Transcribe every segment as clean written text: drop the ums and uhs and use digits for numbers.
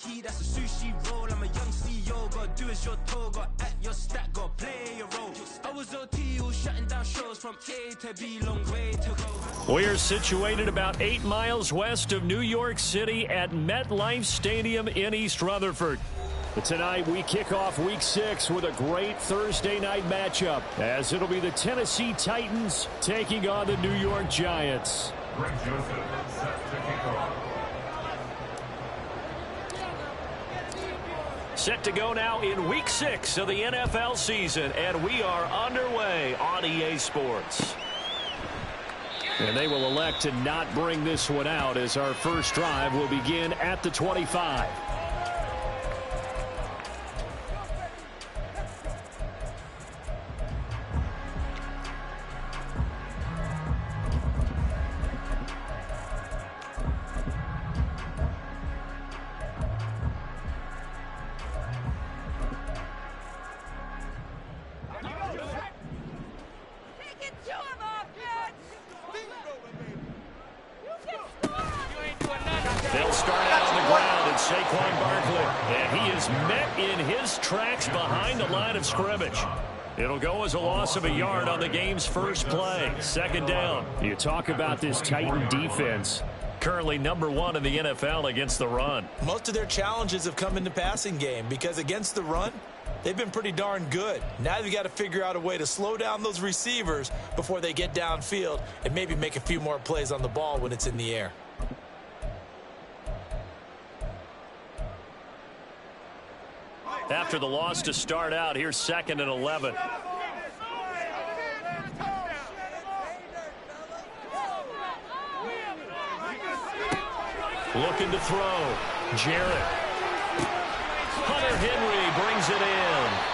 monkey, that's a sushi roll. I'm a young CEO, gotta do as you're told, gotta act your stat, gotta play your role. I was OT, all shutting down shows from A to B, long way to go. We are situated about 8 miles west of New York City at MetLife Stadium in East Rutherford. But tonight we kick off Week 6 with a great Thursday night matchup, as it'll be the Tennessee Titans taking on the New York Giants. Greg Joseph set to kick off. Set to go now in Week 6 of the NFL season, and we are underway on EA Sports. And they will elect to not bring this one out, as our first drive will begin at the 25. They'll start out on the ground, it's Saquon Barkley, and he is met in his tracks behind the line of scrimmage. It'll go as a loss of a yard on the game's first play. Second down. You talk about this Titan defense. Currently #1 in the NFL against the run. Most of their challenges have come in the passing game because against the run, they've been pretty darn good. Now they've got to figure out a way to slow down those receivers before they get downfield and maybe make a few more plays on the ball when it's in the air. After the loss to start out, here's 2nd and 11. Looking to throw. Jarrett. Hunter Henry brings it in.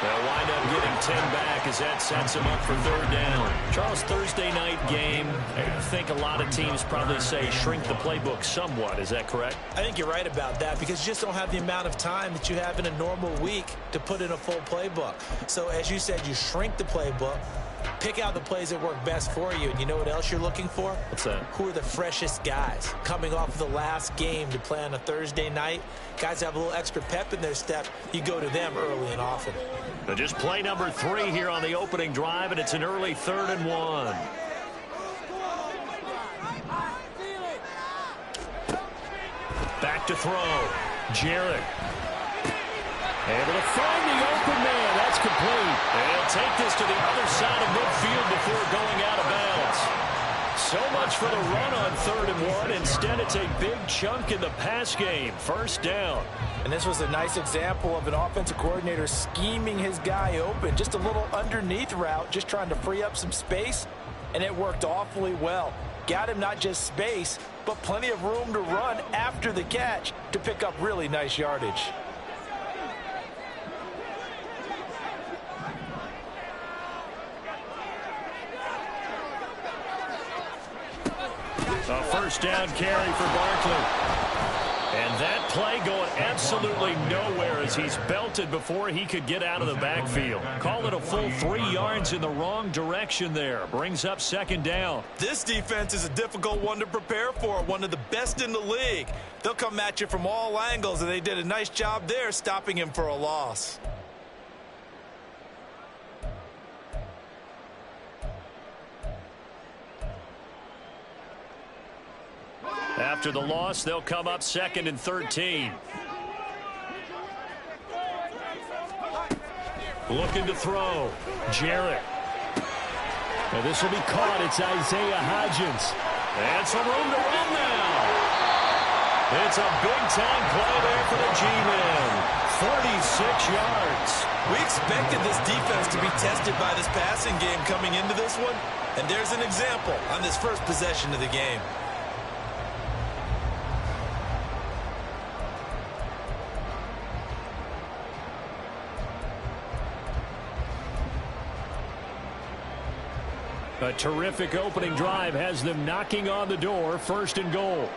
They'll wind up getting 10 back as that sets him up for 3rd down. Charles, Thursday night game, I think a lot of teams probably say shrink the playbook somewhat. Is that correct? I think you're right about that because you just don't have the amount of time that you have in a normal week to put in a full playbook. So as you said, you shrink the playbook, pick out the plays that work best for you. And you know what else you're looking for? What's that? Who are the freshest guys coming off of the last game to play on a Thursday night? Guys have a little extra pep in their step. You go to them early and often. So just play number 3 here on the opening drive, and it's an early 3rd and 1. Back to throw. Jarrett. Able to find the open man. That's complete. And he'll take this to the other side of midfield before going out of bounds. So much for the run on 3rd and 1. Instead, it's a big chunk in the pass game. First down. And this was a nice example of an offensive coordinator scheming his guy open. Just a little underneath route, just trying to free up some space. And it worked awfully well. Got him not just space, but plenty of room to run after the catch to pick up really nice yardage. A first down carry for Barkley. And that play going absolutely nowhere as he's belted before he could get out of the backfield. Call it a full 3 yards in the wrong direction there. Brings up 2nd down. This defense is a difficult one to prepare for, one of the best in the league. They'll come at you from all angles, and they did a nice job there stopping him for a loss. After the loss, they'll come up 2nd and 13. Looking to throw. Jarrett. Now this will be caught. It's Isaiah Hodgins. And some room to run now. It's a big-time play there for the G-Men. 46 yards. We expected this defense to be tested by this passing game coming into this one. And there's an example on this first possession of the game. A terrific opening drive has them knocking on the door. 1st and goal.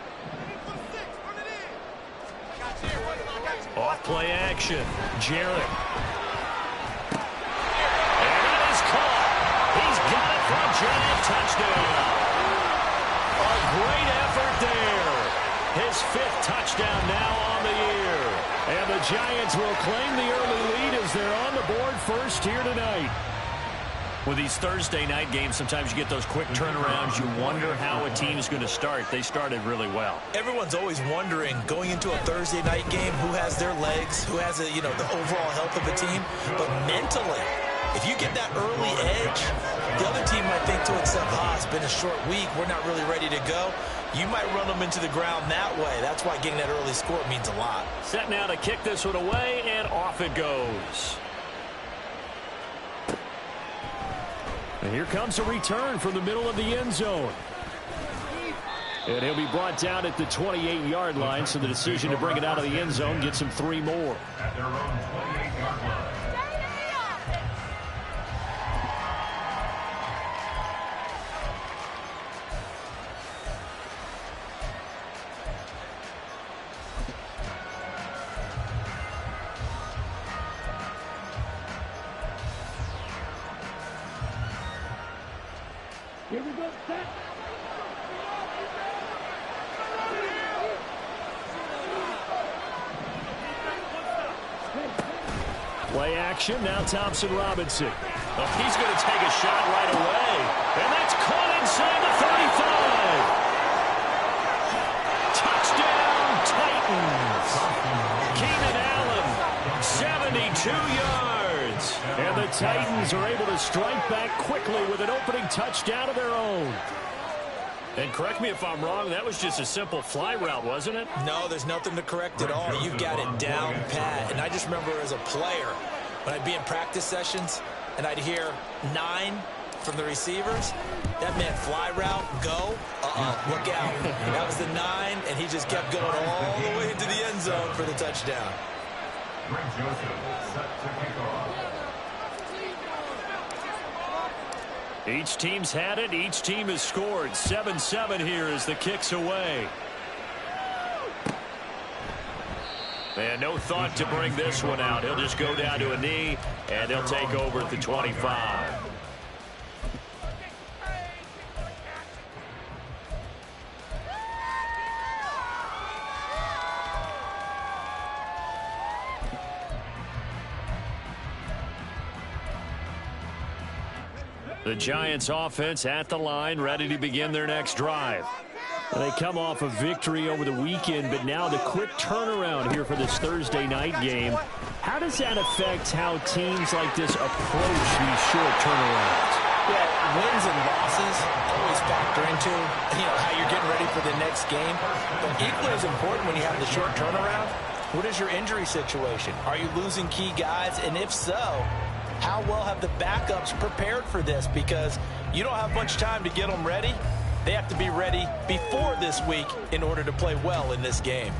Off play action. Jarrett. And it is caught. He's got it for a giant touchdown. A great effort there. His his 5th touchdown now on the year. And the Giants will claim the early lead as they're on the board first here tonight. With these Thursday night games, sometimes you get those quick turnarounds. You wonder how a team is going to start. They started really well. Everyone's always wondering, going into a Thursday night game, who has their legs, who has the overall health of the team. But mentally, if you get that early edge, the other team might think to itself, it's been a short week, we're not really ready to go. You might run them into the ground that way. That's why getting that early score means a lot. Set now to kick this one away, and off it goes. And here comes a return from the middle of the end zone. And he'll be brought down at the 28-yard line, so the decision to bring it out of the end zone gets him 3 more. At their own 28-yard line. Here we go, set. Play action, now Thompson Robinson. Oh, he's going to take a shot right away. And that's caught inside the 35. Touchdown, Titans. Keenan Allen, 72 yards. And the Titans are able to strike back quickly with an opening touchdown of their own. And correct me if I'm wrong, that was just a simple fly route, wasn't it? No, there's nothing to correct at all. You've got it down pat. And I just remember as a player, when I'd be in practice sessions and I'd hear 9 from the receivers, that meant fly route, go, look out. That was the 9, and he just kept going all the way into the end zone for the touchdown. Greg Joseph set to kick off. Each team's had it. Each team has scored. 7-7 here as the kick's away. And no thought to bring this one out. He'll just go down to a knee, and he'll take over at the 25. The Giants offense at the line, ready to begin their next drive. They come off a victory over the weekend, but now the quick turnaround here for this Thursday night game. How does that affect how teams like this approach these short turnarounds? Yeah, wins and losses always factor into how you're getting ready for the next game. But equally as important when you have the short turnaround, what is your injury situation? Are you losing key guys? And if so, how well have the backups prepared for this? Because you don't have much time to get them ready. They have to be ready before this week in order to play well in this game.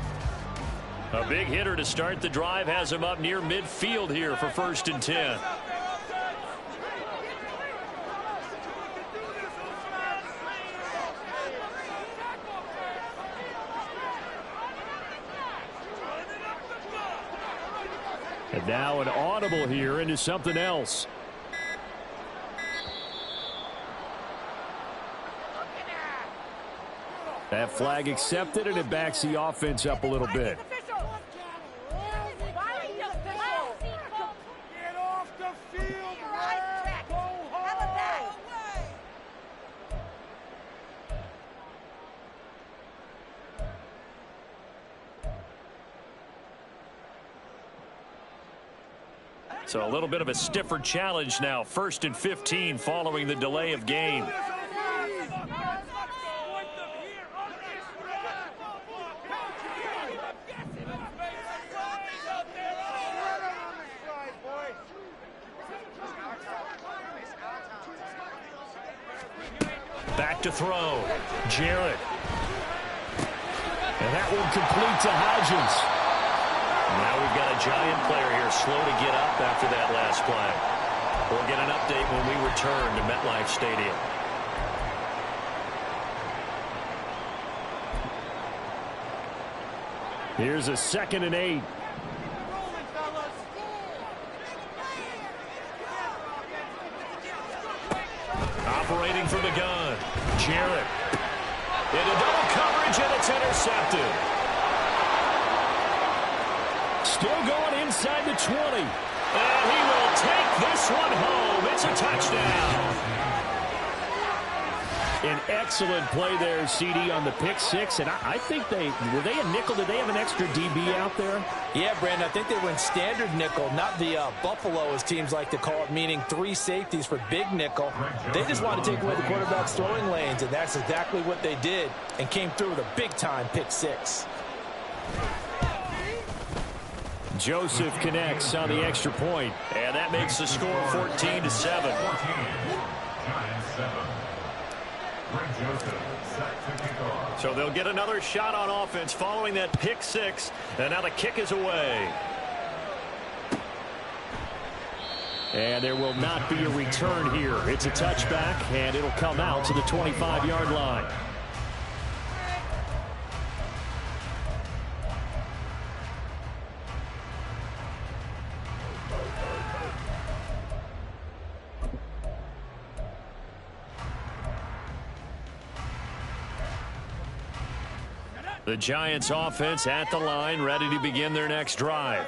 A big hitter to start the drive has him up near midfield here for 1st and 10. And now an audible here into something else. That flag accepted, and it backs the offense up a little bit. So a little bit of a stiffer challenge now. 1st and 15 following the delay of game. Back to throw. Jarrett. And that one complete to Hodgins. Now we've got a Giant player here slow to get up after that last play. We'll get an update when we return to MetLife Stadium. Here's a 2nd and 8. Operating from the gun. Jarrett. Into double coverage, and it's intercepted. Still going inside the 20. And he will take this one home. It's a touchdown. An excellent play there, CD, on the pick six. And I think were they a nickel? Did they have an extra DB out there? Yeah, Brandon, I think they went standard nickel, not the Buffalo, as teams like to call it, meaning 3 safeties for big nickel. They just wanted to take away the quarterback's throwing lanes, and that's exactly what they did, and came through with a big-time pick six. Joseph connects on the extra point, and that makes the score 14-7. 14, Giants 7. So they'll get another shot on offense following that pick six, and now the kick is away. And there will not be a return here. It's a touchback, and it'll come out to the 25-yard line. The Giants offense at the line, ready to begin their next drive.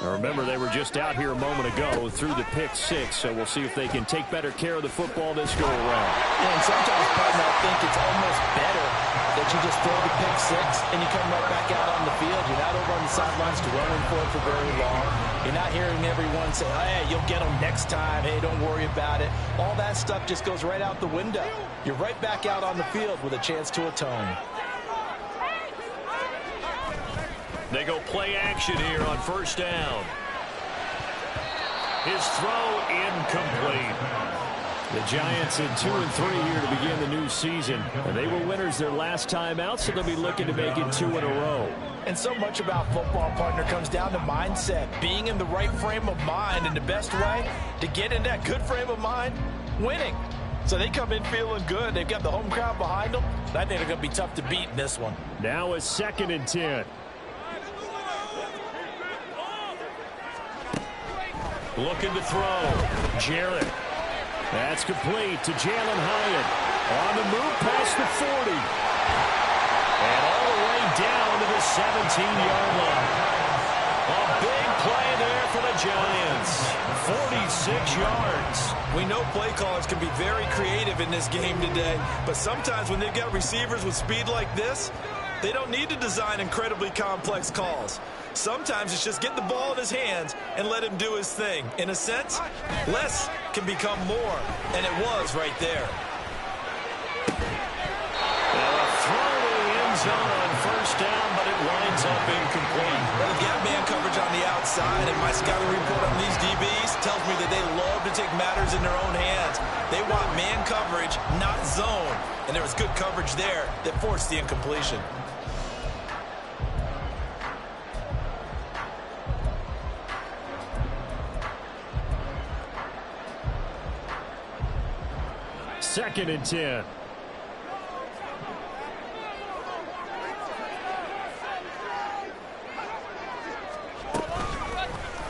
Now remember, they were just out here a moment ago through the pick six, so we'll see if they can take better care of the football this go around. Yeah, and sometimes, partner, I think it's almost better that you just throw the pick six and you come right back out on the field. You're not over on the sidelines running for it for very long. You're not hearing everyone say, hey, you'll get them next time. Hey, don't worry about it. All that stuff just goes right out the window. You're right back out on the field with a chance to atone. They go play action here on first down. His throw incomplete. The Giants in 2-3 here to begin the new season. And they were winners their last time out, so they'll be looking to make it 2 in a row. And so much about football, partner, comes down to mindset. Being in the right frame of mind, and the best way to get in that good frame of mind, winning. So they come in feeling good. They've got the home crowd behind them. I think they're going to be tough to beat in this one. Now a 2nd and 10. Looking to throw. Jarrett. That's complete to Jalen Hyatt. On the move past the 40. And all the way down to the 17-yard line. A big play there for the Giants. 46 yards. We know play callers can be very creative in this game today, but sometimes when they've got receivers with speed like this, they don't need to design incredibly complex calls. Sometimes it's just get the ball in his hands and let him do his thing. In a sense, less can become more, and it was right there. Well, a throw to the end zone on first down, but it winds up incomplete. Well, they've got man coverage on the outside, and my scouting report on these DBs tells me that they love to take matters in their own hands. They want man coverage, not zone, and there was good coverage there that forced the incompletion. Second and 10.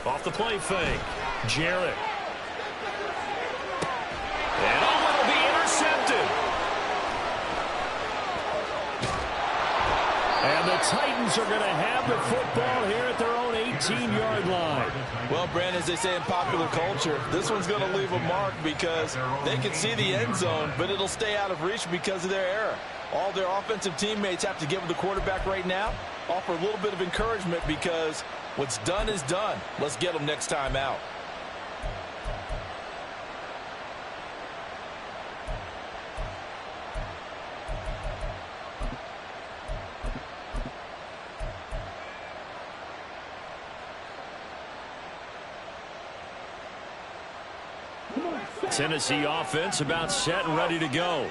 Off the play fake. Jarrett. And it'll be intercepted. And the Titans are going to have the football here at their own 18-yard line. Well, Brandon, as they say in popular culture, this one's going to leave a mark because they can see the end zone, but it'll stay out of reach because of their error. All their offensive teammates have to give the quarterback right now, offer a little bit of encouragement because what's done is done. Let's get them next time out. Tennessee offense about set and ready to go.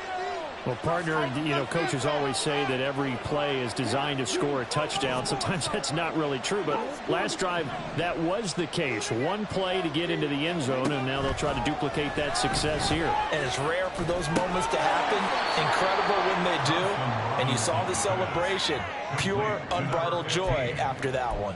Well, partner, coaches always say that every play is designed to score a touchdown. Sometimes that's not really true, but last drive, that was the case. One play to get into the end zone, and now they'll try to duplicate that success here. And it's rare for those moments to happen. Incredible when they do. And you saw the celebration. Pure, unbridled joy after that one.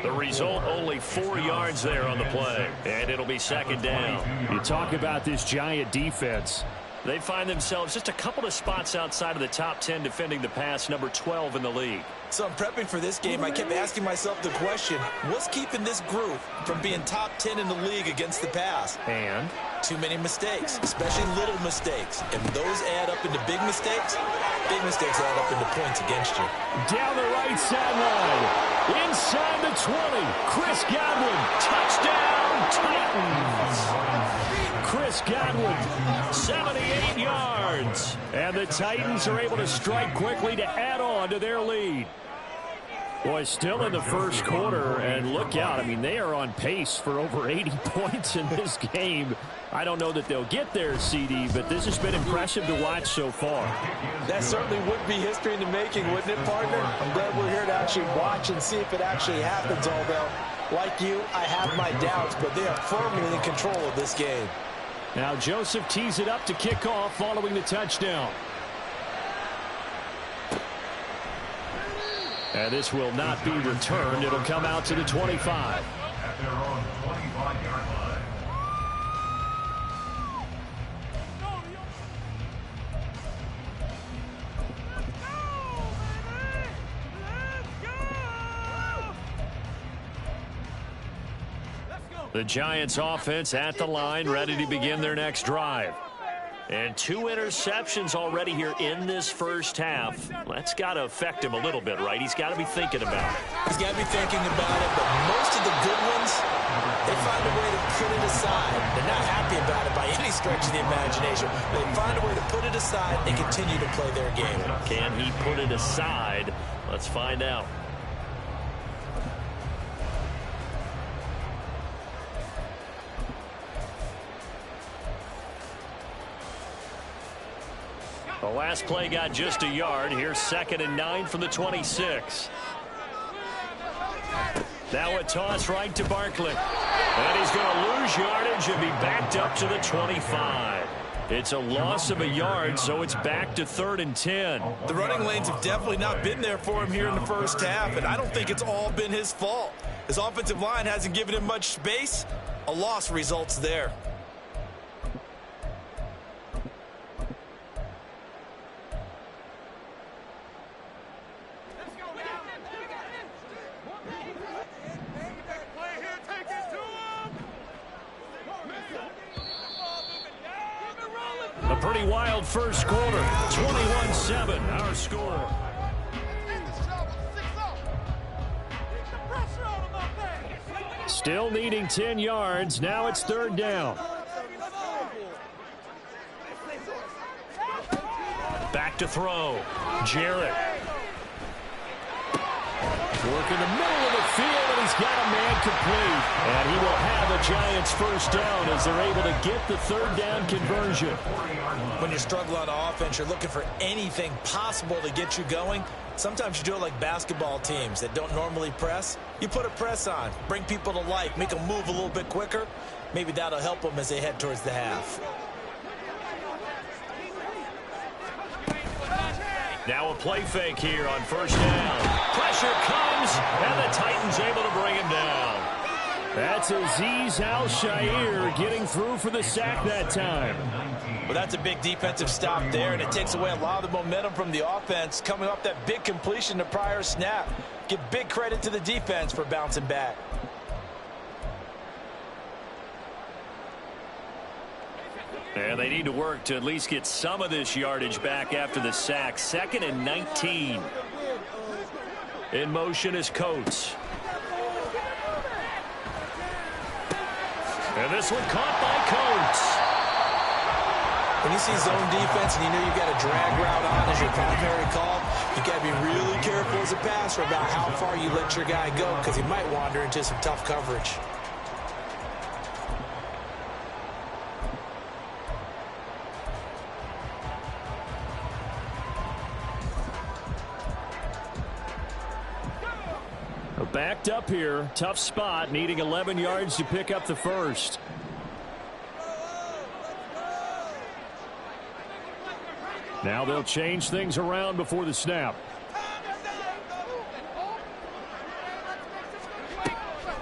The result, only 4 yards there on the play, and it'll be second down. You talk about this Giant defense. They find themselves just a couple of spots outside of the top 10 defending the pass, number 12 in the league. So I'm prepping for this game. I kept asking myself the question, what's keeping this group from being top 10 in the league against the pass? And too many mistakes, especially little mistakes. And those add up into big mistakes. Big mistakes add up into points against you. Down the right sideline, inside the 20, Chris Godwin, touchdown Titans. Chris Godwin, 78 yards. And the Titans are able to strike quickly to add on to their lead. Boy, still in the first quarter, and look out. I mean, they are on pace for over 80 points in this game. I don't know that they'll get there, CD, but this has been impressive to watch so far. That certainly would be history in the making, wouldn't it, partner? I'm glad we're here to actually watch and see if it actually happens, although, like you, I have my doubts, but they are firmly in control of this game. Now Joseph tees it up to kick off following the touchdown. And this will not be returned. It'll come out to the 25. At their own 25-yard line. The Giants offense at the line, ready to begin their next drive. And 2 interceptions already here in this first half. That's got to affect him a little bit, right? He's got to be thinking about it. He's got to be thinking about it, but most of the good ones, they find a way to put it aside. They're not happy about it by any stretch of the imagination. They find a way to put it aside and continue to play their game. Can he put it aside? Let's find out. The last play got just a yard. Here's 2nd and 9 from the 26. Now a toss right to Barkley. And he's going to lose yardage and be backed up to the 25. It's a loss of a yard, so it's back to 3rd and 10. The running lanes have definitely not been there for him here in the first half, and I don't think it's all been his fault. His offensive line hasn't given him much space. A loss results there. A pretty wild first quarter. 21-7, our score. Still needing 10 yards. Now it's 3rd down. Back to throw. Jarrett. Working the middle of the field, and he's got a man complete. And he will have a Giants first down as they're able to get the 3rd down conversion. When you struggle on offense, you're looking for anything possible to get you going. Sometimes you do it like basketball teams that don't normally press. You put a press on, bring people to life, make them move a little bit quicker. Maybe that'll help them as they head towards the half. Now a play fake here on 1st down. Pressure comes, and the Titans able to bring him down. That's Azeez Al-Shaair getting through for the sack that time. Well, that's a big defensive stop there, and it takes away a lot of the momentum from the offense coming off that big completion the prior snap. Give big credit to the defense for bouncing back. And they need to work to at least get some of this yardage back after the sack. 2nd and 19. In motion is Coates. And this one caught by Coates. When you see zone defense and you know you've got a drag route on as your primary call, you've got to be really careful as a passer about how far you let your guy go because he might wander into some tough coverage. Backed up here. Tough spot. Needing 11 yards to pick up the first. Now they'll change things around before the snap.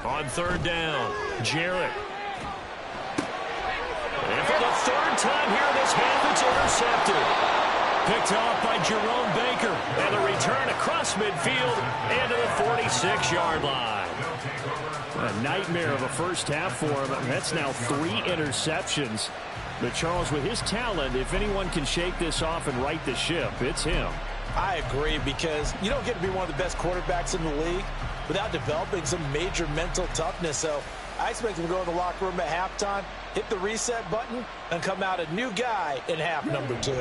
On 3rd down, Jarrett. And for the 3rd time here this half, it's intercepted. Picked off by Jerome Baker. And a return across midfield into the 46-yard line. A nightmare of a first half for him. That's now 3 interceptions. But Charles, with his talent, if anyone can shake this off and right the ship, it's him. I agree, because you don't get to be one of the best quarterbacks in the league without developing some major mental toughness. So I expect him to go in the locker room at halftime, hit the reset button, and come out a new guy in half number 2.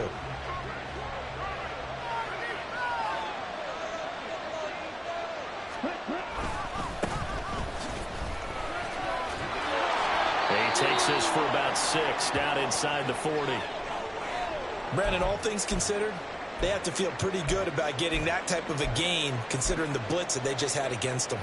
He takes this for about 6 down inside the 40. Brandon, all things considered, they have to feel pretty good about getting that type of a gain, considering the blitz that they just had against them.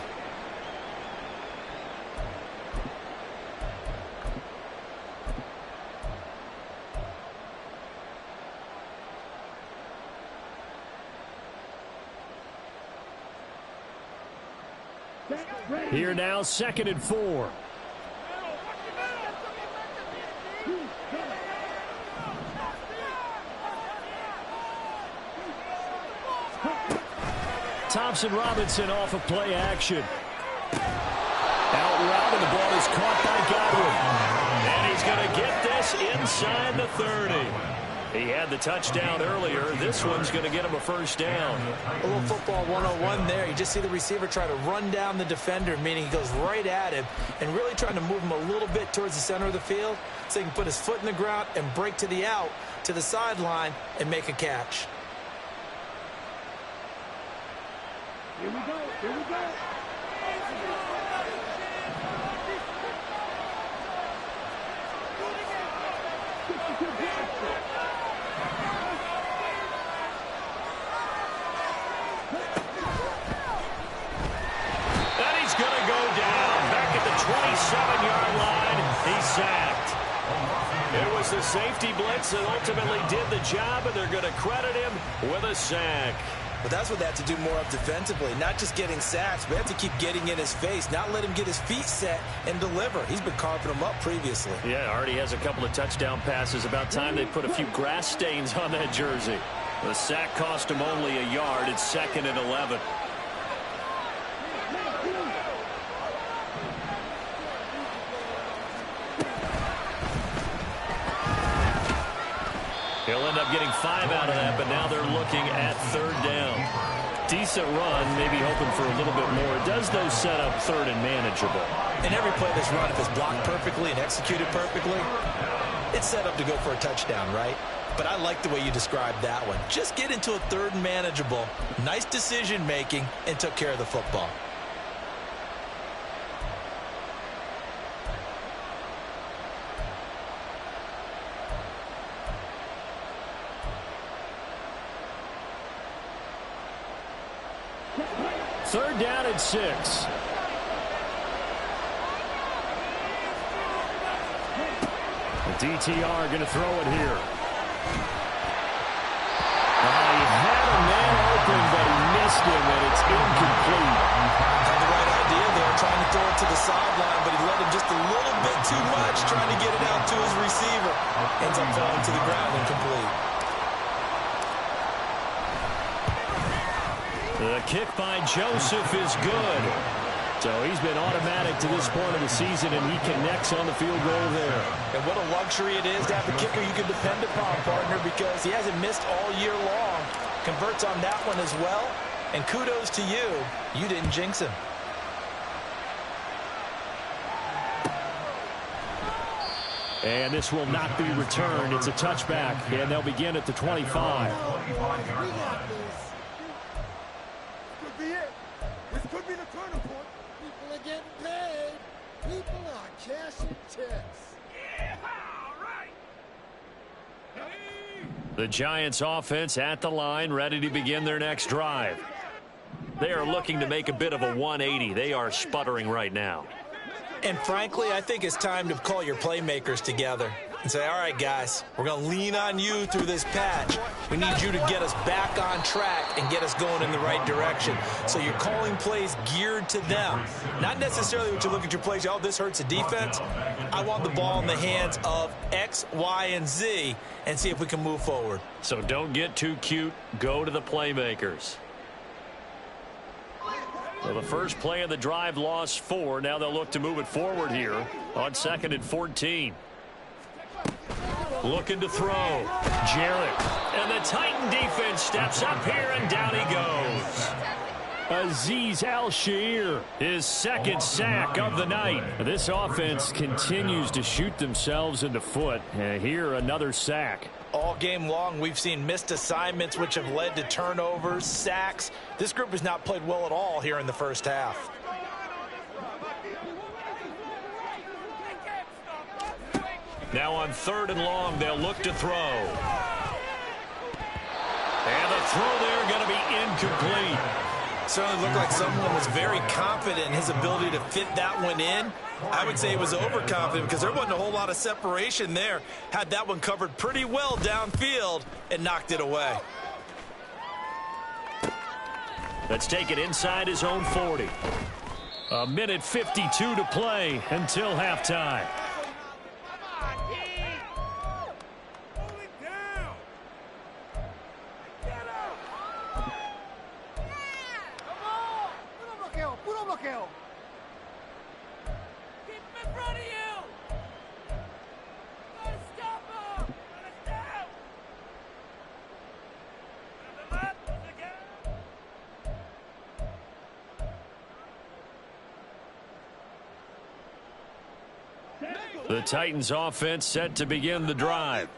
Here now, 2nd and 4. Thompson Robinson off of play action. Out route, and the ball is caught by Godwin. And he's going to get this inside the 30. He had the touchdown earlier. This one's going to get him a first down. A little football 101 there. You just see the receiver try to run down the defender, meaning he goes right at him and really trying to move him a little bit towards the center of the field so he can put his foot in the ground and break to the out, to the sideline, and make a catch. Here we go. Here we go. And he's going to go down. Back at the 27-yard line. He's sacked. It was the safety blitz that ultimately did the job, and they're going to credit him with a sack. But that's what they have to do more of defensively, not just getting sacks, but they have to keep getting in his face, not let him get his feet set and deliver. He's been carving them up previously. Yeah, already has a couple of touchdown passes. About time they put a few grass stains on that jersey. The sack cost him only a yard. It's 2nd and 11. He'll end up getting 5 out of that, but now they're looking at 3rd down. Decent run, maybe hoping for a little bit more. It does, though, set up 3rd and manageable. And every play that's run, if it's blocked perfectly and executed perfectly, it's set up to go for a touchdown, right? But I like the way you described that one. Just get into a 3rd and manageable, nice decision-making, and took care of the football. Third down and 6. The DTR going to throw it here. He had a man open, but he missed him, and it's incomplete. Had the right idea there, trying to throw it to the sideline, but he let him just a little bit too much, trying to get it out to his receiver. Ends up falling to the ground incomplete. The kick by Joseph is good. So he's been automatic to this point of the season, and he connects on the field goal there. And what a luxury it is to have a kicker you can depend upon, partner, because he hasn't missed all year long. Converts on that one as well. And kudos to you. You didn't jinx him. And this will not be returned. It's a touchback, and they'll begin at the 25. This could be the turning point. People are getting paid. People are cashing tips. Yeah, all right. The Giants offense at the line, ready to begin their next drive. They are looking to make a bit of a 180. They are sputtering right now. And frankly, I think it's time to call your playmakers together and say, all right, guys, we're going to lean on you through this patch. We need you to get us back on track and get us going in the right direction. So you're calling plays geared to them. Not necessarily what you look at your plays, oh, this hurts the defense. I want the ball in the hands of X, Y, and Z and see if we can move forward. So don't get too cute. Go to the playmakers. Well, the first play of the drive lost 4. Now they'll look to move it forward here on 2nd and 14. Looking to throw. Jarrett. And the Titan defense steps up here, and down he goes. Azeez Al-Shaair, his 2nd sack of the night. This offense continues to shoot themselves in the foot. Here, another sack. All game long, we've seen missed assignments, which have led to turnovers, sacks. This group has not played well at all here in the first half. Now on 3rd and long, they'll look to throw. And the throw there going to be incomplete. Certainly looked like someone was very confident in his ability to fit that one in. I would say he was overconfident because there wasn't a whole lot of separation there. Had that one covered pretty well downfield and knocked it away. Let's take it inside his own 40. 1:52 to play until halftime. The Titans offense set to begin the drive.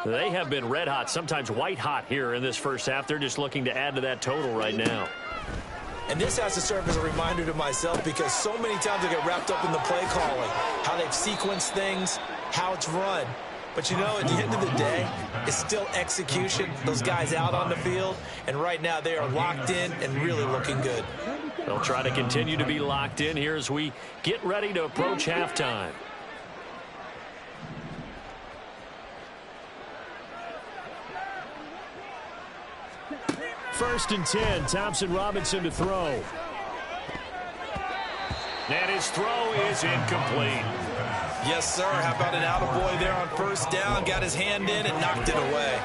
They have been red hot, sometimes white hot here in this first half. They're just looking to add to that total right now. And this has to serve as a reminder to myself because so many times I get wrapped up in the play calling, how they've sequenced things, how it's run. But, you know, at the end of the day, it's still execution. Those guys out on the field, and right now they are locked in and really looking good. They'll try to continue to be locked in here as we get ready to approach halftime. First and 10, Thompson Robinson to throw. And his throw is incomplete. Yes, sir. How about an attaboy there on first down? Got his hand in and knocked it away.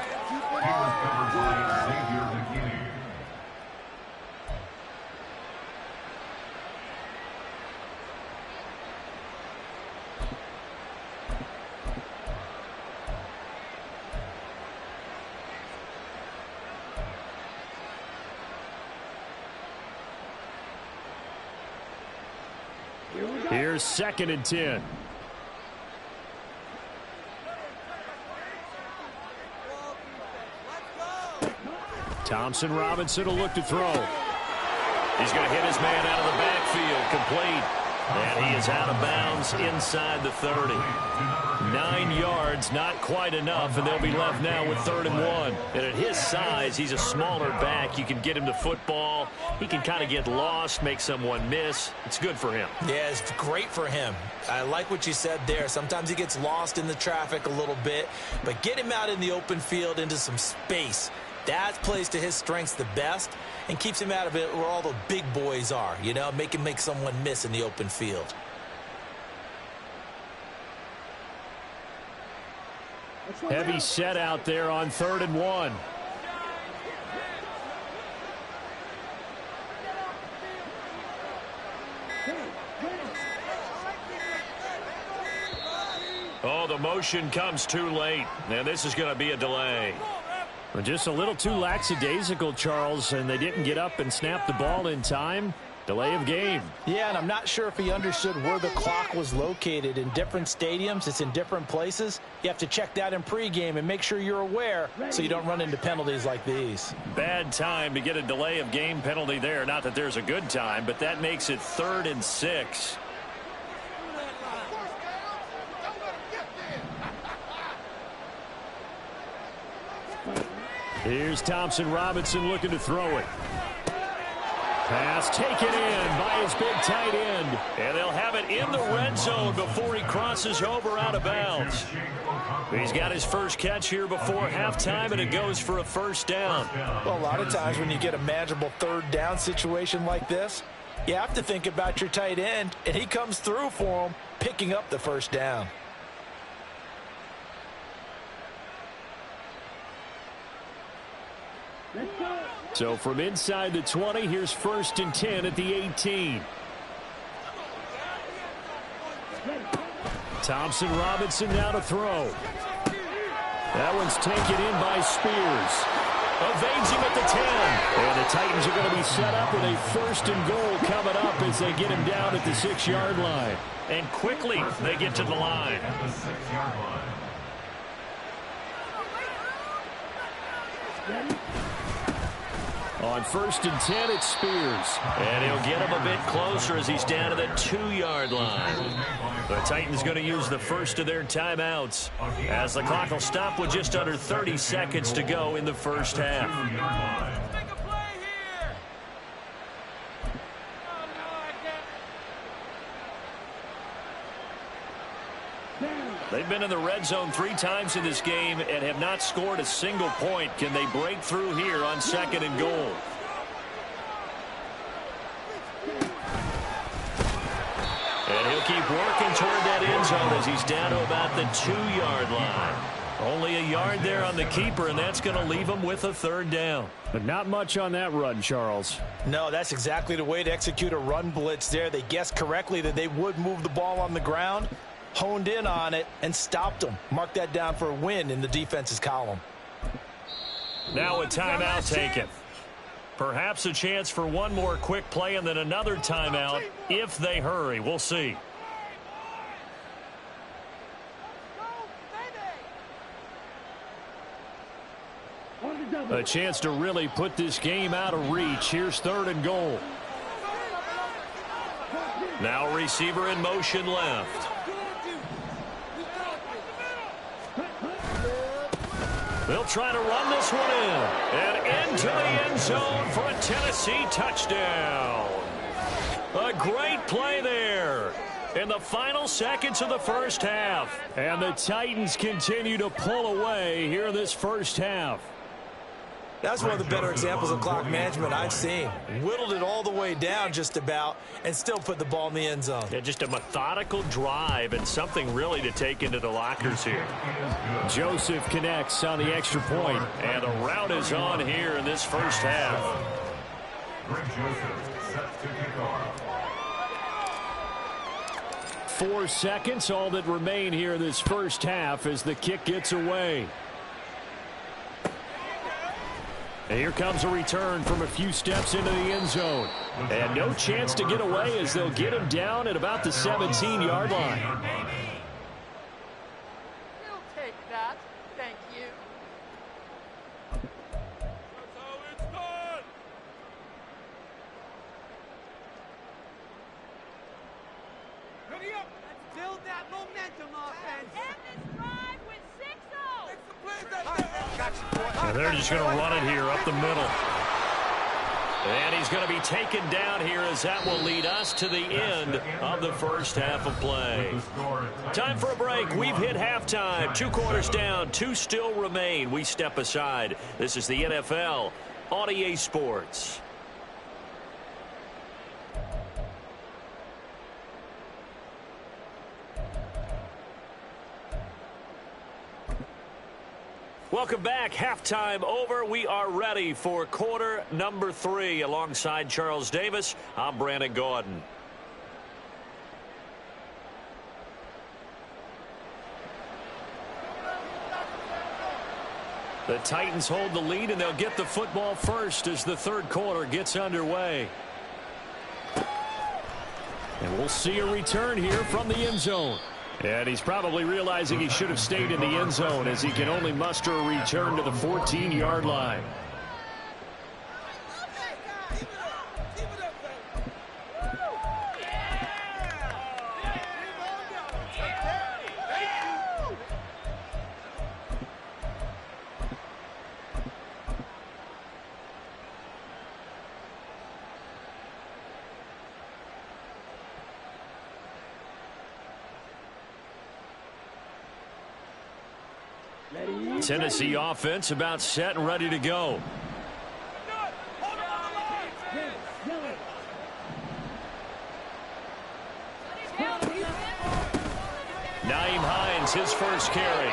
Here's 2nd and 10. Thompson Robinson will look to throw. He's going to hit his man out of the backfield, complete. And he is out of bounds inside the 30. 9 yards, not quite enough, and they'll be left now with 3rd and 1. And at his size, he's a smaller back. You can get him to football. He can kind of get lost, make someone miss. It's good for him. Yeah, it's great for him. I like what you said there. Sometimes he gets lost in the traffic a little bit, but get him out in the open field into some space. That plays to his strengths the best and keeps him out of it where all the big boys are, you know, make someone miss in the open field. Heavy set out there on 3rd and 1. Oh, the motion comes too late. And this is going to be a delay. Just a little too lackadaisical, Charles, and they didn't get up and snap the ball in time. Delay of game. Yeah, and I'm not sure if he understood where the clock was located. In different stadiums, it's in different places. You have to check that in pregame and make sure you're aware so you don't run into penalties like these. Bad time to get a delay of game penalty there. Not that there's a good time, but that makes it 3rd and 6. Here's Thompson Robinson looking to throw it. Pass taken in by his big tight end. And they'll have it in the red zone before he crosses over out of bounds. He's got his first catch here before halftime, and it goes for a first down. Well, a lot of times when you get a manageable third down situation like this, you have to think about your tight end, and he comes through for him, picking up the first down. So from inside the 20, here's 1st and 10 at the 18. Thompson Robinson now to throw. That one's taken in by Spears. Evades him at the 10. And the Titans are going to be set up with a 1st and goal coming up as they get him down at the 6-yard line. And quickly they get to the line. At the 6-yard line. On 1st and 10, it's Spears. And he'll get him a bit closer as he's down to the 2-yard line. The Titans going to use the first of their timeouts as the clock will stop with just under 30 seconds to go in the first half. They've been in the red zone 3 times in this game and have not scored a single point. Can they break through here on 2nd and goal? And he'll keep working toward that end zone as he's down to about the 2-yard line. Only a yard there on the keeper, and that's going to leave him with a 3rd down. But not much on that run, Charles. No, that's exactly the way to execute a run blitz there. They guessed correctly that they would move the ball on the ground, honed in on it, and stopped them. Mark that down for a win in the defense's column. Now a timeout taken. Perhaps a chance for one more quick play and then another timeout if they hurry. We'll see. A chance to really put this game out of reach. Here's 3rd and goal. Now receiver in motion left. They'll try to run this one in. And into the end zone for a Tennessee touchdown. A great play there in the final seconds of the first half. And the Titans continue to pull away here in this first half. That's one of the better examples of clock management I've seen. Whittled it all the way down just about and still put the ball in the end zone. Yeah, just a methodical drive and something really to take into the lockers here. Joseph connects on the extra point. And the route is on here in this first half. Greg Joseph set to kick off. 4 seconds, all that remain here in this first half as the kick gets away. And here comes a return from a few steps into the end zone. And no chance to get away as they'll get him down at about the 17-yard line. You'll take that. Thank you. That's how it's done. Ready up. Let's build that momentum offense. End this drive with 6-0. Make some plays out there. And they're just going to run it here up the middle. And he's going to be taken down here as that will lead us to the end of the first half of play. Time for a break. We've hit halftime. 2 quarters down. 2 still remain. We step aside. This is the NFL on EA Sports. Welcome back. Halftime over. We are ready for quarter number 3. Alongside Charles Davis, I'm Brandon Gordon. The Titans hold the lead, and they'll get the football first as the 3rd quarter gets underway. And we'll see a return here from the end zone. And he's probably realizing he should have stayed in the end zone as he can only muster a return to the 14-yard line. Tennessee offense about set and ready to go. Nyheim Hines, his first carry.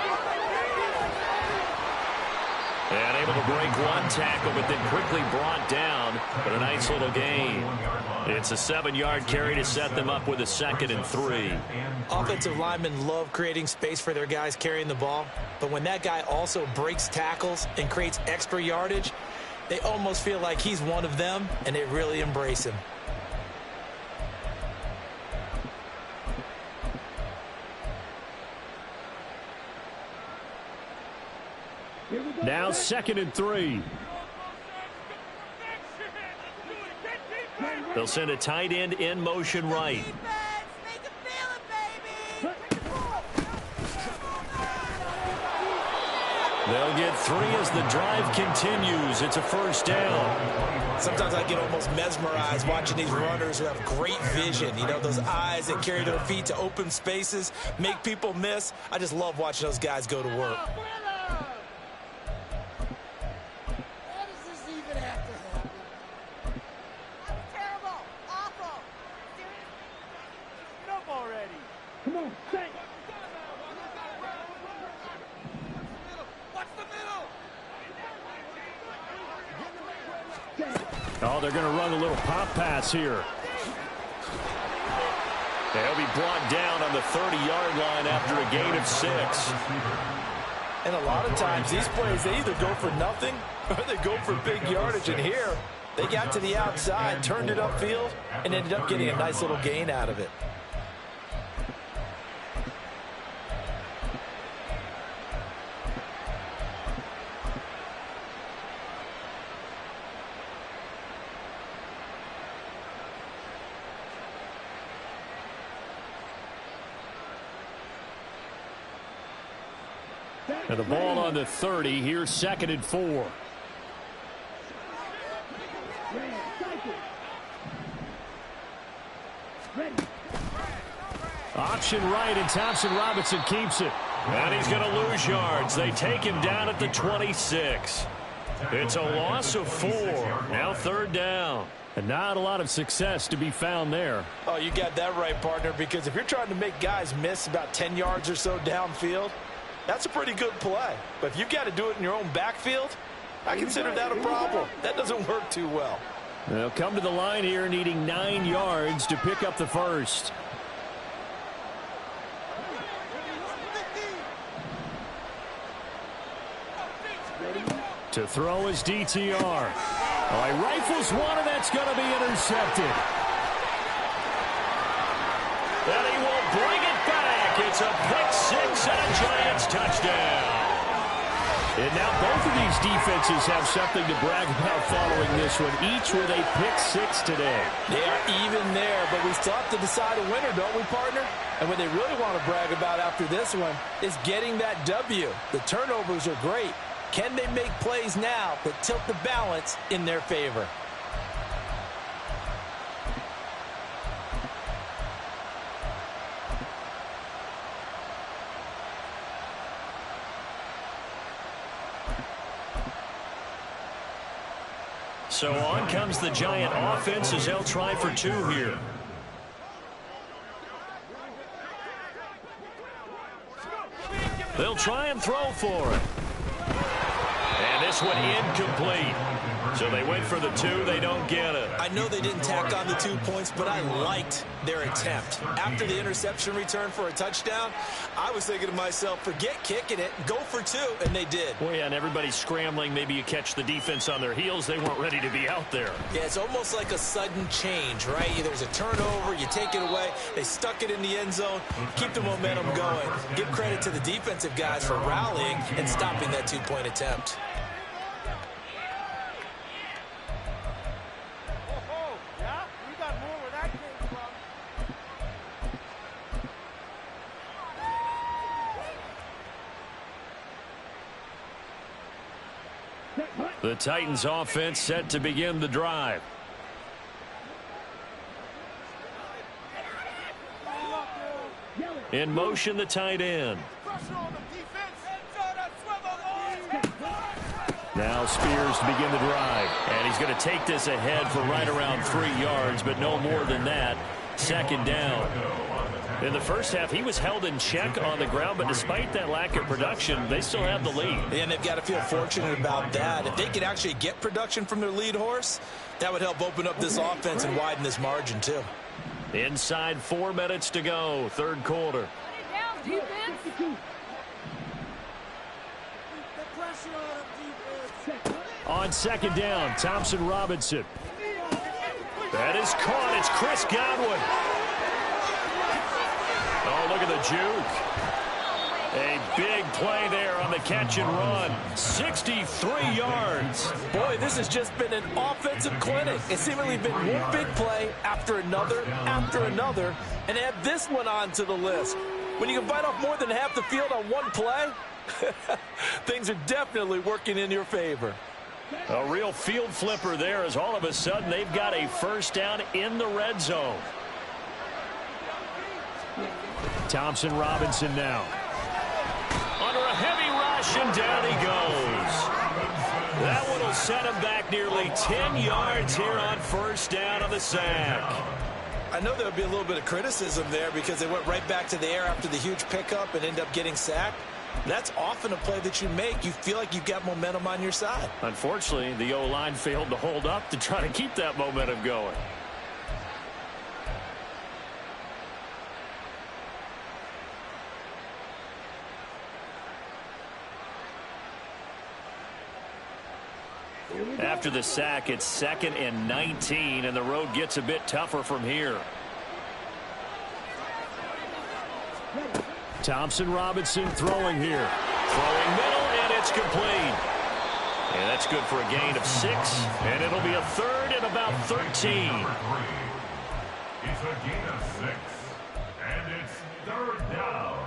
And able to break one tackle, but then quickly brought down. But a nice little gain. It's a 7-yard carry to set them up with a 2nd and 3. Offensive linemen love creating space for their guys carrying the ball. But when that guy also breaks tackles and creates extra yardage, they almost feel like he's one of them, and they really embrace him. Now 2nd and 3. They'll send a tight end in motion right. They'll get 3 as the drive continues. It's a first down. Sometimes I get almost mesmerized watching these runners who have great vision. You know, those eyes that carry their feet to open spaces, make people miss. I just love watching those guys go to work. Oh, they're going to run a little pop pass here. They'll be brought down on the 30-yard line after a gain of 6. And a lot of times these plays, they either go for nothing or they go for big yardage. And here, they got to the outside, turned it upfield, and ended up getting a nice little gain out of it. And the ball on the 30. Here's 2nd and 4. Option right, and Thompson Robinson keeps it. And he's going to lose yards. They take him down at the 26. It's a loss of 4. Now 3rd down. And not a lot of success to be found there. Oh, you got that right, partner, because if you're trying to make guys miss about 10 yards or so downfield, that's a pretty good play. But if you've got to do it in your own backfield, I consider that a problem. That doesn't work too well. They'll come to the line here needing 9 yards to pick up the first. To throw is DTR. Oh, he rifles one, and that's going to be intercepted. And he will bring it back. It's a pick 6 and a Giants touchdown. And now both of these defenses have something to brag about following this one, each with a pick 6 today. They are even there, but we still have to decide a winner, don't we, partner? And what they really want to brag about after this one is getting that W. The turnovers are great. Can they make plays now that tilt the balance in their favor? So on comes the Giant offense as they'll try for 2 here. They'll try and throw for it. And this one incomplete. So they went for the 2. They don't get it. I know they didn't tack on the 2 points, but I liked their attempt. After the interception return for a touchdown, I was thinking to myself, forget kicking it, go for 2, and they did. Well, yeah, and everybody's scrambling. Maybe you catch the defense on their heels. They weren't ready to be out there. Yeah, it's almost like a sudden change, right? There's a turnover, you take it away, they stuck it in the end zone, keep the momentum going. Give credit to the defensive guys for rallying and stopping that 2-point attempt. The Titans offense set to begin the drive. In motion, the tight end. Now Spears to begin the drive. And he's going to take this ahead for right around 3 yards, but no more than that. Second down. In the first half, he was held in check on the ground, but despite that lack of production, they still have the lead. And they've got to feel fortunate about that. If they could actually get production from their lead horse, that would help open up this offense and widen this margin, too. Inside 4 minutes to go, third quarter. On second down, Thompson Robinson. That is caught. It's Chris Godwin. Oh, look at the juke. A big play there on the catch and run. 63 yards. Boy, this has just been an offensive clinic. It's seemingly been one big play after another, and add this one onto the list. When you can bite off more than half the field on one play, things are definitely working in your favor. A real field flipper there, as all of a sudden they've got a first down in the red zone. Thompson Robinson now. Under a heavy rush, and down he goes. That one will set him back nearly 10 yards here on first down on the sack. I know there would be a little bit of criticism there because they went right back to the air after the huge pickup and ended up getting sacked. That's often a play that you make. You feel like you've got momentum on your side. Unfortunately, the O-line failed to hold up to try to keep that momentum going. After the sack, it's 2nd and 19, and the road gets a bit tougher from here. Thompson Robinson throwing here. Throwing middle, and it's complete. And that's good for a gain of 6, and it'll be a third and about 13. It's a gain of 6, and it's third down.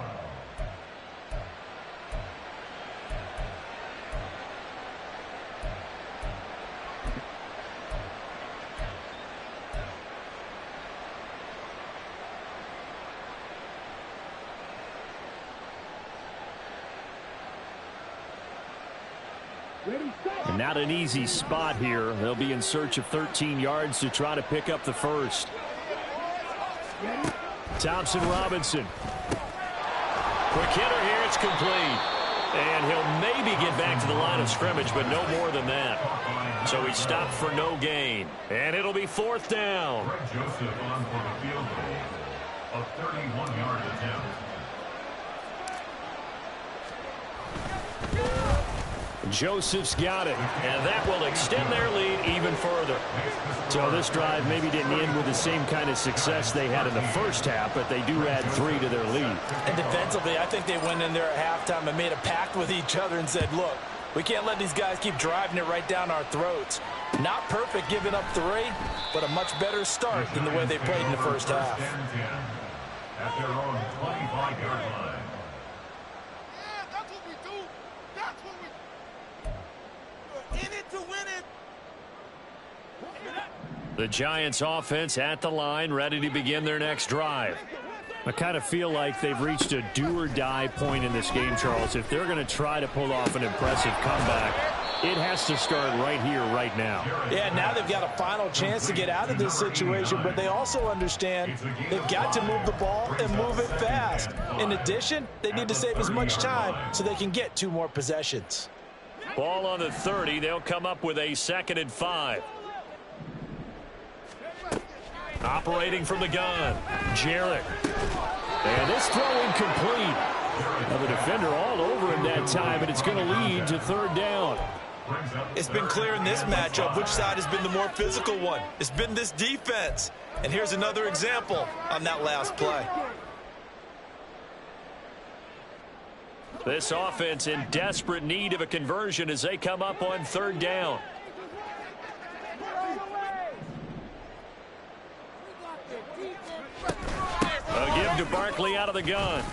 And not an easy spot here. They'll be in search of 13 yards to try to pick up the first. Thompson Robinson. Quick hitter here, it's complete. And he'll maybe get back to the line of scrimmage, but no more than that. So he stopped for no gain. And it'll be fourth down. Greg Joseph on for the field goal. A 31-yard attempt. Joseph's got it. And that will extend their lead even further. So this drive maybe didn't end with the same kind of success they had in the first half, but they do add 3 to their lead. And defensively, I think they went in there at halftime and made a pact with each other and said, look, we can't let these guys keep driving it right down our throats. Not perfect giving up 3, but a much better start than the way they played in the first half. At their own 25-yard line. Yeah, that's what we do. That's what we We're in it to win it. The Giants offense at the line, ready to begin their next drive. I kind of feel like they've reached a do-or-die point in this game, Charles. If they're going to try to pull off an impressive comeback, it has to start right here, right now. Yeah, now they've got a final chance to get out of this situation, but they also understand they've got to move the ball and move it fast. In addition, they need to save as much time so they can get 2 more possessions. Ball on the 30. They'll come up with a 2nd and 5. Operating from the gun, Jarrett. And this throw incomplete. Now the defender all over him that time, and it's going to lead to 3rd down. It's been clear in this matchup which side has been the more physical one. It's been this defense. And here's another example on that last play. This offense in desperate need of a conversion as they come up on 3rd down. A give to Barkley out of the gun.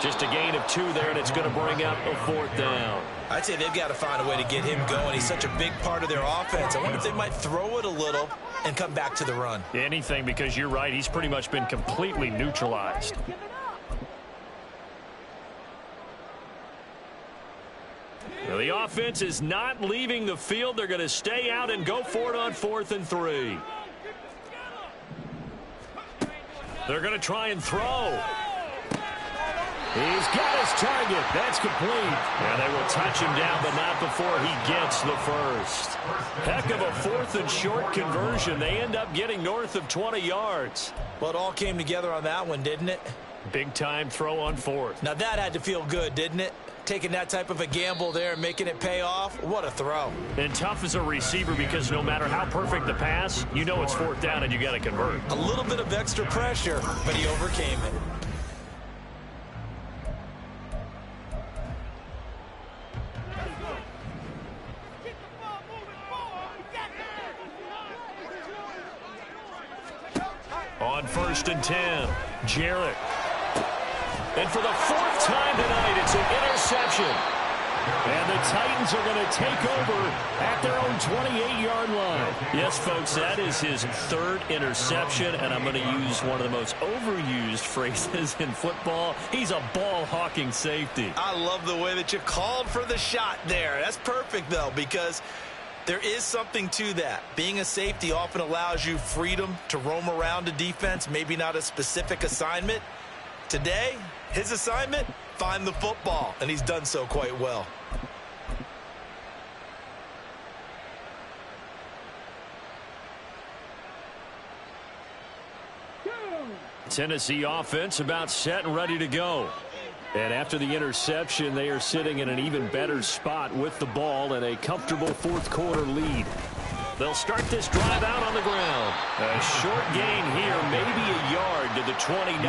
Just a gain of 2 there, and it's going to bring up a 4th down. I'd say they've got to find a way to get him going. He's such a big part of their offense. I wonder if they might throw it a little and come back to the run. Anything, because you're right. He's pretty much been completely neutralized. Well, the offense is not leaving the field. They're going to stay out and go for it on 4th and 3. They're going to try and throw. He's got his target. That's complete. And they will touch him down, but not before he gets the first. Heck of a 4th and short conversion. They end up getting north of 20 yards. Well, it all came together on that one, didn't it? Big time throw on 4th. Now that had to feel good, didn't it? Taking that type of a gamble there and making it pay off. What a throw. And tough as a receiver because no matter how perfect the pass, you know it's 4th down and you got to convert. A little bit of extra pressure, but he overcame it. On 1st and 10, Jarrett. And for the 4th time tonight, it's an interception. And the Titans are going to take over at their own 28-yard line. Yes, folks, that is his 3rd interception, and I'm going to use one of the most overused phrases in football. He's a ball-hawking safety. I love the way that you called for the shot there. That's perfect, though, because there is something to that. Being a safety often allows you freedom to roam around a defense, maybe not a specific assignment. Today, his assignment, find the football, and he's done so quite well. Tennessee offense about set and ready to go. And after the interception, they are sitting in an even better spot with the ball and a comfortable 4th quarter lead. They'll start this drive out on the ground. A short gain here, maybe a yard to the 29.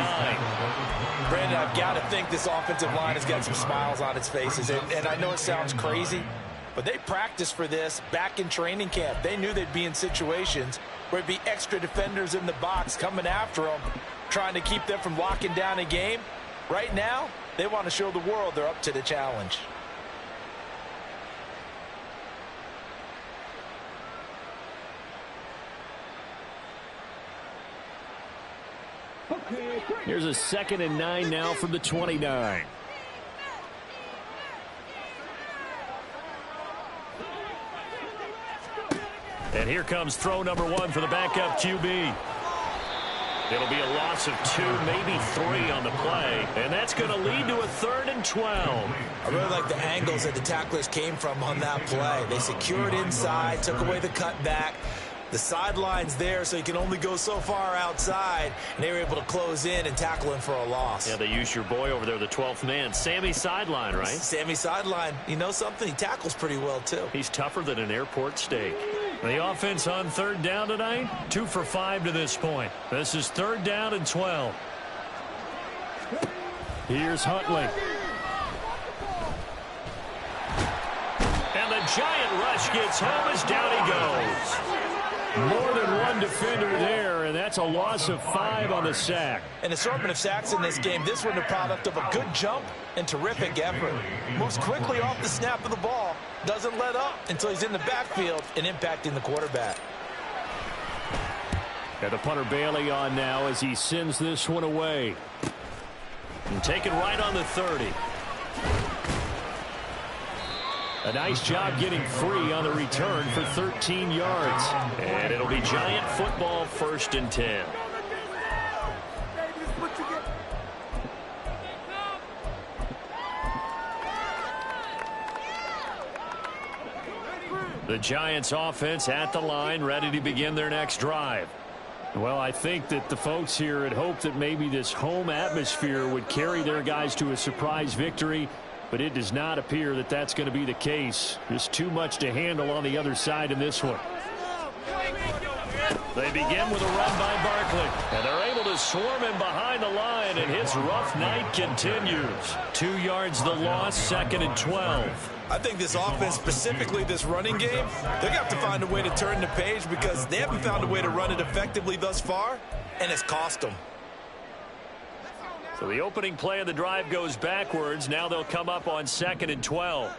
Brandon, I've got to think this offensive line has got some smiles on its faces. And I know it sounds crazy, but they practiced for this back in training camp. They knew they'd be in situations where there'd be extra defenders in the box coming after them, trying to keep them from locking down a game. Right now, they want to show the world they're up to the challenge. Here's a 2nd and 9 now from the 29. And here comes throw number 1 for the backup QB. It'll be a loss of 2, maybe 3 on the play. And that's going to lead to a 3rd and 12. I really like the angles that the tacklers came from on that play. They secured inside, took away the cutback. The sideline's there, so you can only go so far outside. And they were able to close in and tackle him for a loss. Yeah, they used your boy over there, the 12th man. Sammy Sideline, right? Sammy Sideline. You know something? He tackles pretty well, too. He's tougher than an airport steak. The offense on 3rd down tonight, 2 for 5 to this point. This is 3rd down and 12. Here's Huntley. And the giant rush gets home as down he goes. More than one defender there, and that's a loss of 5 on the sack. An assortment of sacks in this game. This one a product of a good jump and terrific effort. Moves quickly off the snap of the ball. Doesn't let up until he's in the backfield and impacting the quarterback. Got the punter Bailey on now as he sends this one away. And taken right on the 30. A nice job getting free on the return for 13 yards. And it'll be Giant football, 1st and 10. The Giants offense at the line, ready to begin their next drive. Well, I think that the folks here had hoped that maybe this home atmosphere would carry their guys to a surprise victory, but it does not appear that that's going to be the case. There's too much to handle on the other side in this one. They begin with a run by Barkley, and they're able to swarm him behind the line, and his rough night continues. 2 yards the loss, 2nd and 12. I think this offense, specifically this running game, they're going to have to find a way to turn the page because they haven't found a way to run it effectively thus far, and it's cost them. So the opening play of the drive goes backwards. Now they'll come up on 2nd and 12.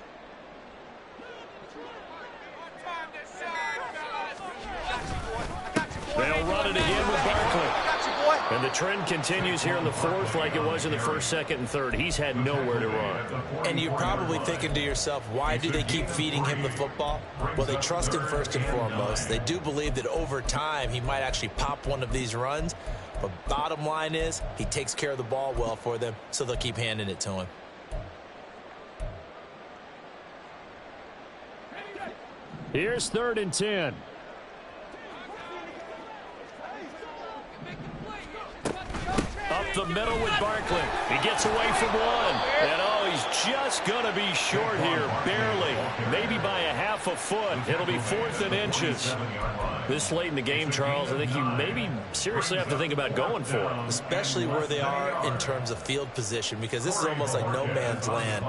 They'll run it again with Barkley. And the trend continues here in the fourth like it was in the first, second, and third. He's had nowhere to run. And you're probably thinking to yourself, why do they keep feeding him the football? Well, they trust him first and foremost. They do believe that over time he might actually pop one of these runs. But bottom line is he takes care of the ball well for them, so they'll keep handing it to him. Here's 3rd and 10. Up the middle with Barkley. He gets away from one. And, oh, he's just going to be short here, barely. Maybe by a half a foot. It'll be 4th and inches. This late in the game, Charles, I think you maybe seriously have to think about going for it. Especially where they are in terms of field position, because this is almost like no man's land.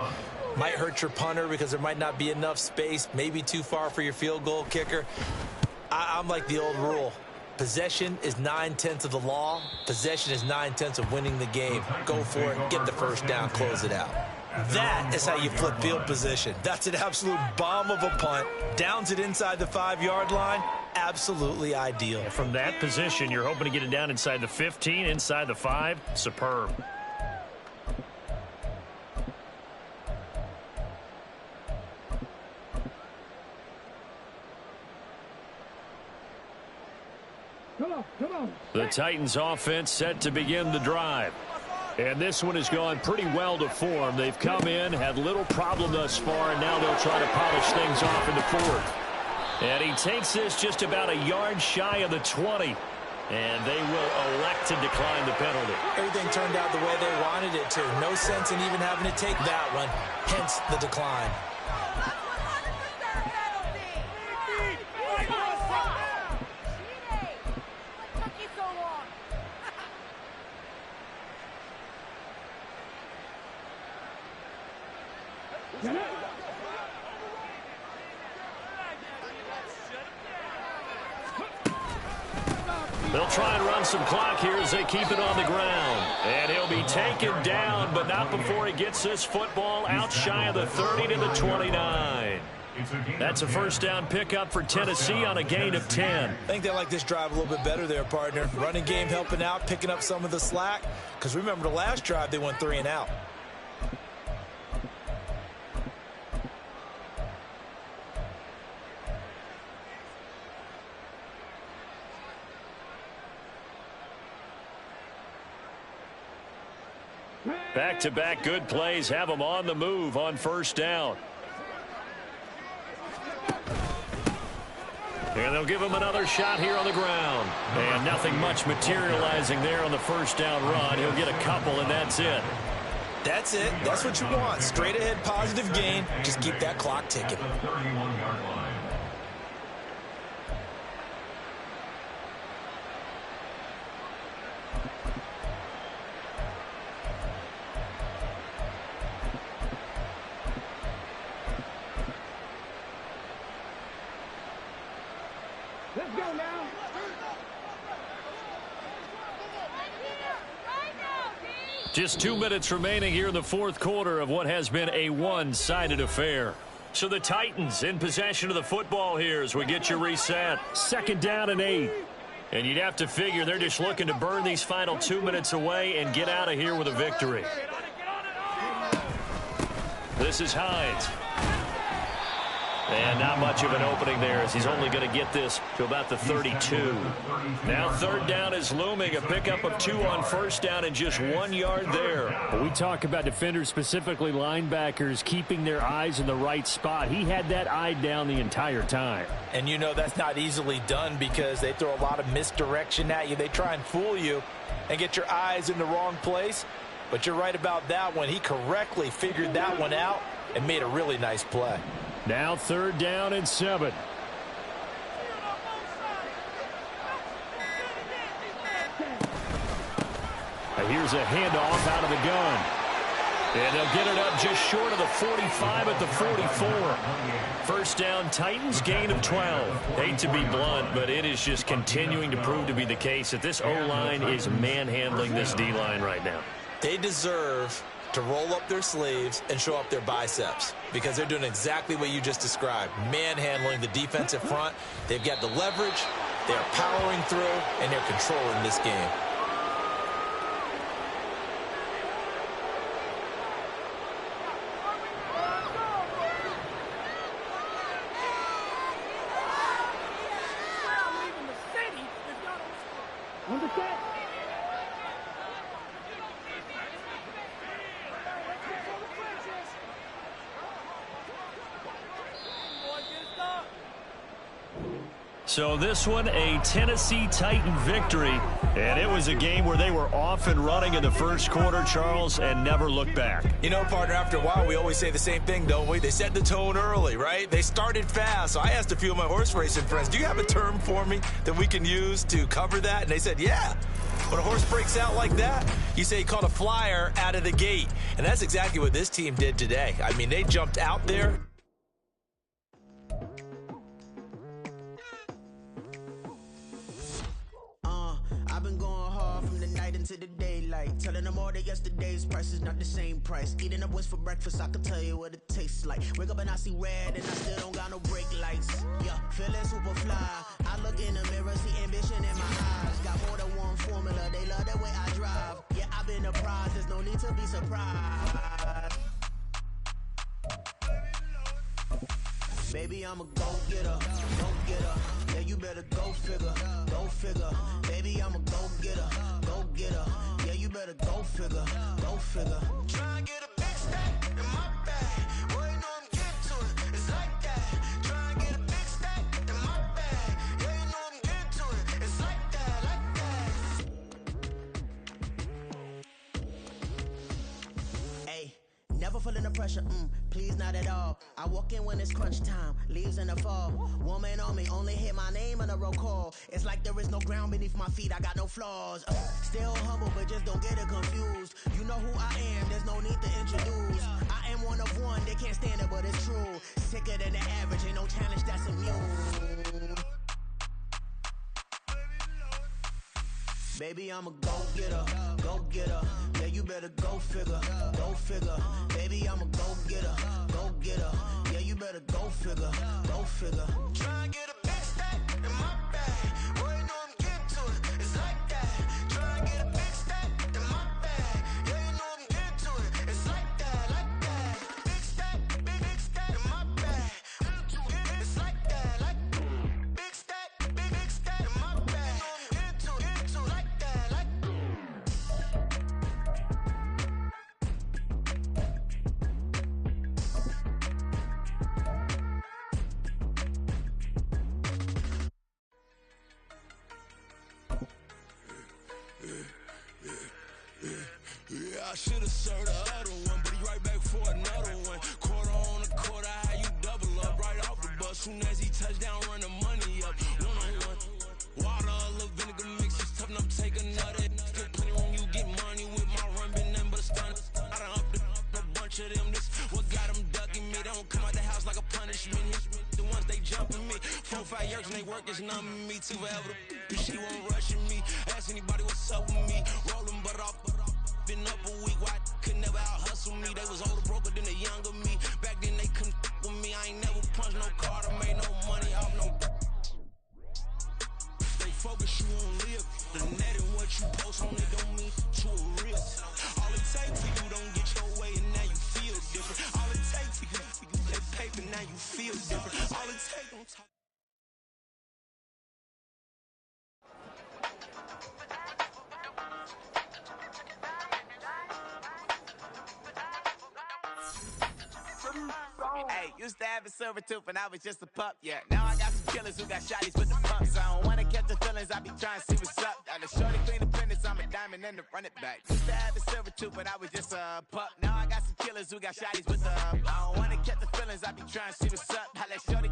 Might hurt your punter because there might not be enough space, maybe too far for your field goal kicker. I'm like the old rule. Possession is 9/10 of the law. Possession is 9/10 of winning the game. Go for it, get the first down, close it out. That is how you flip field position. That's an absolute bomb of a punt. Downs it inside the 5-yard line. Absolutely ideal. From that position, you're hoping to get it down inside the 15, inside the 5. Superb. The Titans offense set to begin the drive. And this one has gone pretty well to form. They've come in, had little problem thus far, and now they'll try to polish things off in the 4th. And he takes this just about a yard shy of the 20. And they will elect to decline the penalty. Everything turned out the way they wanted it to. No sense in even having to take that one, hence the decline. They'll try and run some clock here as they keep it on the ground. And he'll be taken down, but not before he gets this football out shy of the 30 to the 29. That's a first down pickup for Tennessee on a gain of 10. I think they like this drive a little bit better there, partner. Running game helping out, picking up some of the slack. Because remember the last drive, they went 3 and out. Back-to-back good plays have them on the move on first down. And they'll give him another shot here on the ground. And nothing much materializing there on the first down run. He'll get a couple, and that's it. That's it. That's what you want. Straight ahead positive gain. Just keep that clock ticking. Let's go now. Just 2 minutes remaining here in the 4th quarter of what has been a one-sided affair. So the Titans in possession of the football here as we get you reset. 2nd down and 8. And you'd have to figure they're just looking to burn these final 2 minutes away and get out of here with a victory. This is Hines. And not much of an opening there as he's only going to get this to about the 32. Now 3rd down is looming. A pickup of 2 on first down and just 1 yard there. Well, we talk about defenders, specifically linebackers, keeping their eyes in the right spot. He had that eye down the entire time. And you know that's not easily done because they throw a lot of misdirection at you. They try and fool you and get your eyes in the wrong place. But you're right about that one. He correctly figured that one out and made a really nice play. Now 3rd down and 7. Here's a handoff out of the gun. And they'll get it up just short of the 45 at the 44. First down, Titans, gain of 12. Hate to be blunt, but it is just continuing to prove to be the case that this O-line is manhandling this D-line right now. They deserve to roll up their sleeves and show up their biceps because they're doing exactly what you just described, manhandling the defensive front. They've got the leverage, they're powering through, and they're controlling this game. So this one, a Tennessee Titan victory, and it was a game where they were off and running in the first quarter, Charles, and never looked back. You know, partner, after a while, we always say the same thing, don't we? They set the tone early, right? They started fast. So I asked a few of my horse racing friends, do you have a term for me that we can use to cover that? And they said, yeah. When a horse breaks out like that, you say he caught a flyer out of the gate. And that's exactly what this team did today. I mean, they jumped out there. I've been going hard from the night into the daylight, telling them all that yesterday's price is not the same price. Eating up what's for breakfast, I can tell you what it tastes like. Wake up and I see red and I still don't got no brake lights. Yeah, feeling super fly. I look in the mirror, see ambition in my eyes. Got more than one formula, they love the way I drive. Yeah, I've been a prize, there's no need to be surprised. Baby, I'm a go-getter, go-getter. Yeah, you better go figure, go figure. Baby, I'm a go-getter, go-getter. Yeah, you better go figure, go figure. Try and get a big stack in my bag. Boy, you know I'm getting to it, it's like that. Try and get a big stack in my bag. Yeah, you know I'm getting to it, it's like that, like that. Hey, never feeling the pressure, please not at all. I walk in when it's crunch time, leaves in the fall. Woman on me, only hit my name on a roll call. It's like there is no ground beneath my feet, I got no flaws. Still humble, but just don't get it confused. You know who I am, there's no need to introduce. I am one of one, they can't stand it, but it's true. Sicker than the average, ain't no challenge that's immune. Baby, I'm a go-getter, go-getter. Yeah, you better go figure, go figure. Baby, I'm a go-getter, go-getter. Yeah, you better go figure, go figure. Try and get a big stack in my bag. Boy, you know I'm getting to it, it's like that. Try and get a big stack in my bag. Yeah, you know I'm getting to it, it's like that, like that. Big stack in my bag. It's like that, like big stack in my bag. Get to it, like that, like. Yeah, I should've served the other one, but he right back for another one. Quarter on a quarter, how you double up right off the bus. Soon as he touch down, run the money up. One-on-one. Water, a little vinegar mix, it's tough enough to take another. Get plenty room, you get money with my run, been nothing but a stun. I done up a bunch of them, this what got them ducking me. They don't come out the house like a punishment. The ones they jumping me. 4-5 years and they work is numbing me. Too forever, she won't rushing me. Ask anybody what's up with me. Rolling but off. Been up a week, why could never out hustle me? They was older, broker than the younger me. Back then they couldn't with me. I ain't never punched no card or made no money off no. They focus you on live. The net and what you post on it don't mean to a real. All it takes for you don't get your way and now you feel different. All it takes for you that paper now you feel different. All it takes don't talk. Hey, used to have a silver tooth when I was just a pup, yeah. Now I got some killers who got shotties with the pumps. I don't wanna catch the feelings, I be trying to see what's up. Got the shorty clean the pendants, I'm a diamond and to run it back. Used to have a silver tooth when I was just a pup. Now I got some killers who got shotties with the I don't wanna catch the feelings, I be trying to see what's up. I let shorty